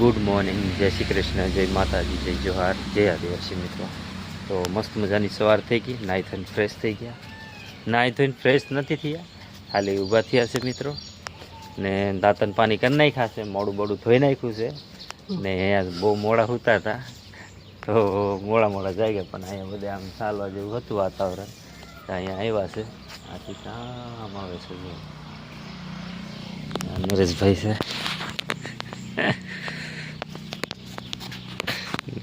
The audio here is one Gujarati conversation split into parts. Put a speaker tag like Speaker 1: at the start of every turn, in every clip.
Speaker 1: ગુડ મોર્નિંગ, જય શ્રી કૃષ્ણ, જય માતાજી, જય જોહાર, જય આદિવાસી મિત્રો. તો મસ્ત મજાની સવાર થઈ ગઈ, નાહી ધોઈને ફ્રેશ થઈ ગયા. નાહી ધોઈને ફ્રેશ નથી થયા, ખાલી ઊભા થયા છે મિત્રો. ને દાંતન પાણી કરી નાખ્યા છે, મોડું બોડું ધોઈ નાખ્યું છે. ને બહુ મોડા સૂતા હતા તો મોડા જાય ગયા, પણ અહીંયા બધે આમ ચાલવા જેવું હતું વાતાવરણ. અહીંયા આવ્યા છે, આથી કામ આવે છે. નરેશભાઈ છે,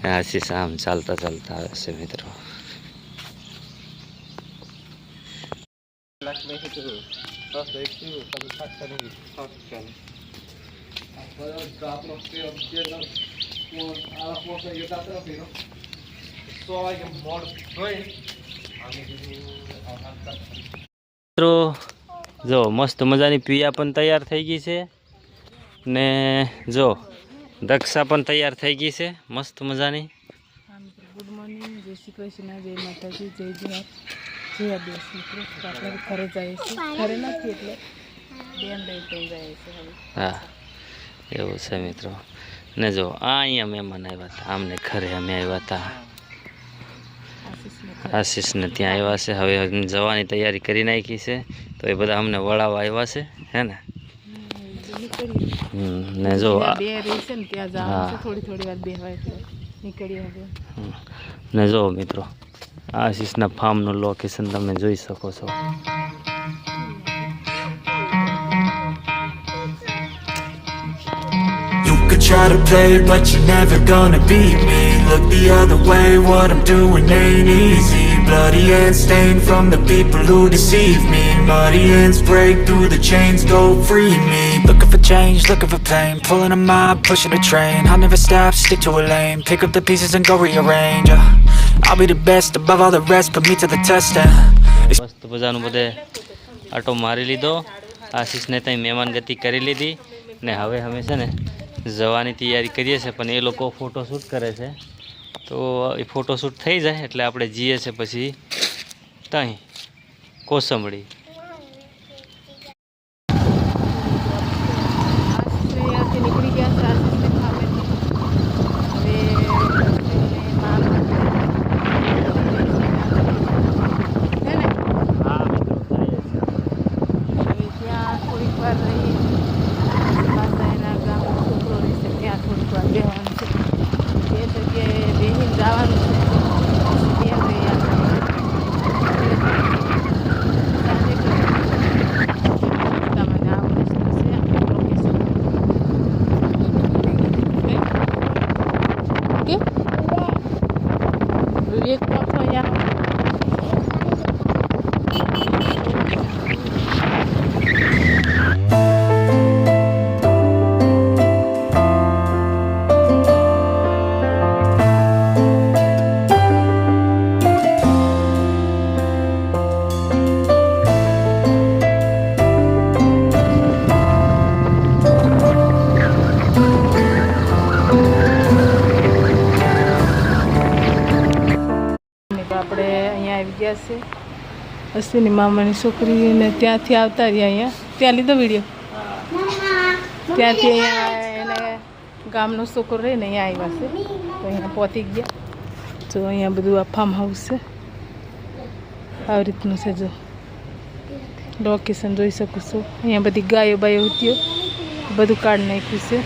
Speaker 1: આશીષ આમ ચાલતા ચાલતા આવે છે મિત્રો. મિત્રો જો મસ્ત મજાની પિયા પણ તૈયાર થઈ ગઈ છે, ને જો દક્ષા પણ તૈયાર થઈ ગઈ છે મસ્ત મજાની.
Speaker 2: ગુડ મોર્નિંગ, જય શ્રી કૃષ્ણ, જય માતાજી, જય જોહાર, જય આદિવાસી મિત્રો. આપણે ઘરે જઈએ છીએ, ઘરે નથી એટલે બેન લઈ જાય છે હવે.
Speaker 1: હા એવું છે મિત્રો. ને જો અહીંયા મહેમાન આવ્યા હતા, આમને ઘરે અમે આવ્યા હતા, આશીષને ત્યાં આવ્યા છે. હવે જવાની તૈયારી કરી નાખી છે, તો એ બધા અમને વળાવવા આવ્યા છે, હે ને. ને જો
Speaker 2: બે રહી છે ને ત્યાં જવાનું છે, થોડી થોડી વાર બેહવાય એટલે નીકળીએ હવે.
Speaker 1: ને જો મિત્રો આશીષના ફાર્મનું લોકેશન તમે જોઈ શકો છો.
Speaker 3: Could try to play, but you're never gonna beat me. Look the other way, what I'm doing ain't easy. Bloody hands stained from the people who deceive me. Muddy hands break through the chains, go free me. Looking for change, looking for pain. Pulling a mob, pushing a train. I'll never stop, stick to a lane. Pick up the pieces and go rearrange. I'll be the best above all the rest, put me to the test.
Speaker 1: મસ્ત બજારનું બધે આટો મારી લીધો, આશીષને ત્યાં મહેમાન ગતિ કરી લીધી. ને હવે અમે છે ને જવાની તૈયારી કરીએ છીએ, પણ એ લોકો ફોટોશૂટ કરે છે. તો એ ફોટોશૂટ થઈ જાય એટલે આપણે જઈએ છીએ પછી ત્યાં કોસંબડી.
Speaker 2: નીકળી ગયા છે. અશ્વિની મામાની છોકરીને ત્યાંથી આવતા રહ્યા અહીંયા, ત્યાં લીધો વિડીયો, ત્યાંથી અહીંયા એને ગામનો છોકરો રહે ને અહીંયા આવ્યા છે, તો અહીંયા પહોંચી ગયા. જો અહીંયા બધું આ ફાર્મ હાઉસ છે, આવી રીતનું છે. જો લોકેશન જોઈ શકું છું. અહીંયા બધી ગાયો બાયો ઉત્યો બધું કાઢી નાખ્યું છે,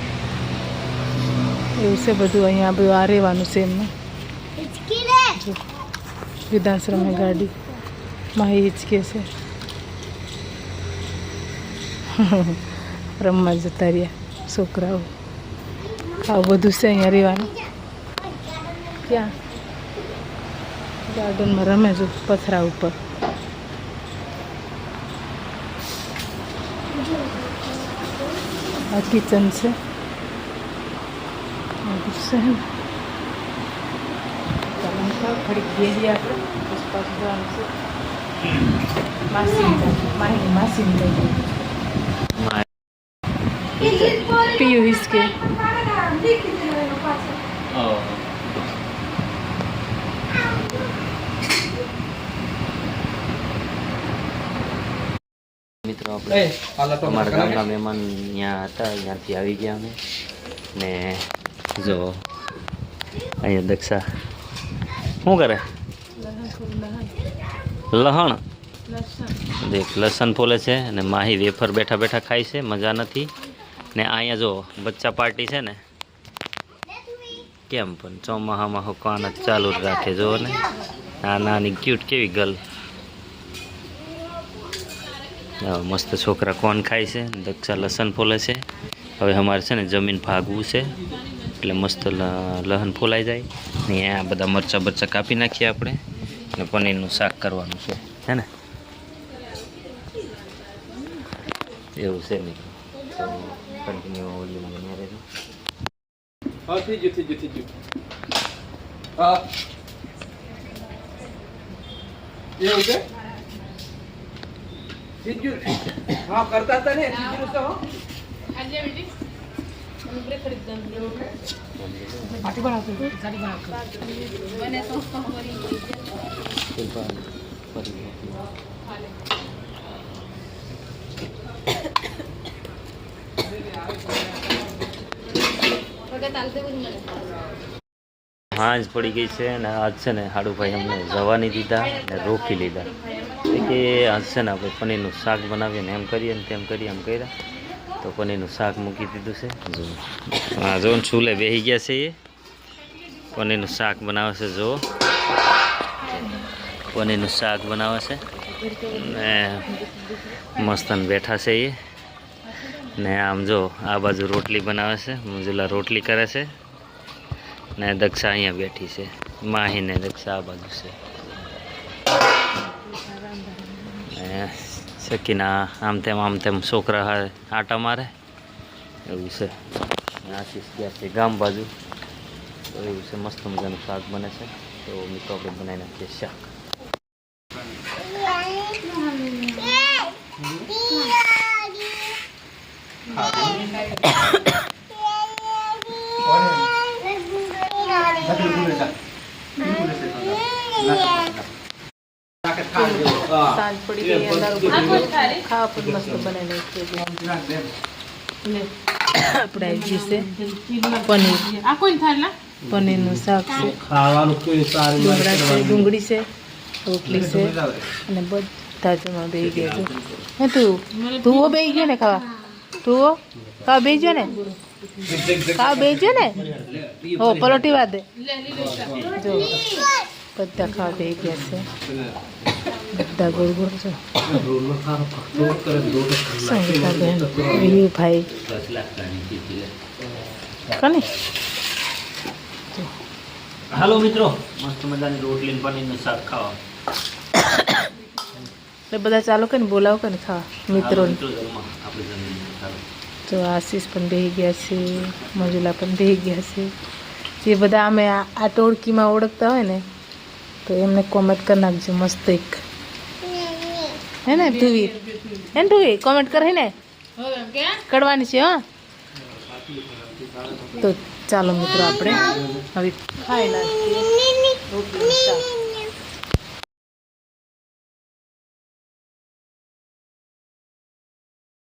Speaker 2: એવું છે બધું. અહીંયા બધું આ રહેવાનું છે એમને. વિધાનશ્રમની ગાડી માહી હિચકે છે, રમવા જતા રહ્યા છોકરાઓ. આવું બધું છે અહીંયા રહેવાનું. ક્યાં ગાર્ડનમાં રમે જો પથરા ઉપર. આ કિચન છે, ઘડીક બેસી આપણે પછી પાછું જવાનું છે માસી પીયું હિસકે.
Speaker 1: મિત્રો આપણે અમારા ગામના મહેમાન અહીંયા હતા, ત્યાંથી આવી ગયા અમે. ને જો અહીંયા દક્ષા શું કરે? લહણ દેખ લસણ ફોલે છે અને માહી વેફર બેઠા બેઠા ખાય છે, મજા નથી. ને અહીંયા જો બચ્ચા પાર્ટી છે ને કેમ પણ ચોમાહામાં હુકાન જ ચાલુ જ રાખે જો ને. આ નાની ક્યુટ કેવી ગર્લ. મસ્ત છોકરા કોણ ખાય છે, દક્ષા લસણ ફોલે છે. હવે અમારે છે ને જમીન ભાગવું છે એટલે મસ્ત લહણ ફોલાઈ જાય ને આ બધા મરચાં બરચાં કાપી નાખીએ આપણે અને પનીરનું શાક કરવાનું છે હે ને એવું છે મિત્રો. તો કન્ટિન્યુ ઓલીમાં બન્યા રહેજો.
Speaker 4: હા થઈ ગયું. હા એવું છે થઈ ગયું. હા કરતા હતા ને થઈ ગયું તો
Speaker 1: હાંજ પડી ગઈ છે અને આજ છે ને હાડુભાઈ અમને જવા નહીં દીધા અને રોકી લીધા કે આજ છે ને આપણે પનીરનું શાક બનાવીએ ને એમ કરીએ ને તેમ કરીએ એમ કર્યા તો પનીરનું શાક મૂકી દીધું છે. જો હા જો ચૂલે બેસી ગયા છે. એ પનીરનું શાક બનાવે છે. જો પનીરનું શાક બનાવે છે ને મસ્ત બેઠા છે એ ને આમ જો આ બાજુ રોટલી બનાવે છે. મંજુલા રોટલી કરે છે ને દક્ષા અહીંયા બેઠી છે. માહી ને દક્ષા આ બાજુ છે. સકીના આમ તેમ છોકરા આટા મારે એવું છે. આશીષ ગયા છે ગામ બાજુ તો એવું છે. મસ્ત મજાનું શાક બને છે તો મિત્રો આપણે બનાવી નાખીએ શાક.
Speaker 2: સાંજ પડી ગઈ ખાવા પણ મસ્ત બનાવી આપણે આવી છે પનીરનું શાક છે, ડુંગળા છે, ડુંગળી છે, રોટલી છે અને બધા જમા બેસી ગયા છે. હે તું બેસી ગયો ને ખાવા? તું ખાવા બેસી ગયો ને? ખાવા બેસી ગયો ને? હો પલોટી વાત દે. જો બધા ખાવા બેસી ગયા છે. બધા ગોળ ગોળ છે. સંગીતાબેન વિયુભાઈ કને
Speaker 1: હાલો મિત્રો મસ્ત મજાની રોટલી પનીરનું શાક ખાવા
Speaker 2: એટલે બધા ચાલો કે ને બોલાવો કે ને ખાવા મિત્રોને.
Speaker 1: આપણે
Speaker 2: તો આશીષ પણ બેસી ગયા છે, મંજુલા પણ બેસી ગયા છે. જે બધા અમે આ ટોળકીમાં ઓળખતા હોય ને તો એમને કોમેન્ટ કરી નાખજો મસ્ત એક હે ને ધુવી હે ને ધુવી કોમેન્ટ કરે ને કરવાની છે. હા તો ચાલો મિત્રો આપણે હવે ખાઈ નાખીએ રોટલી શાક.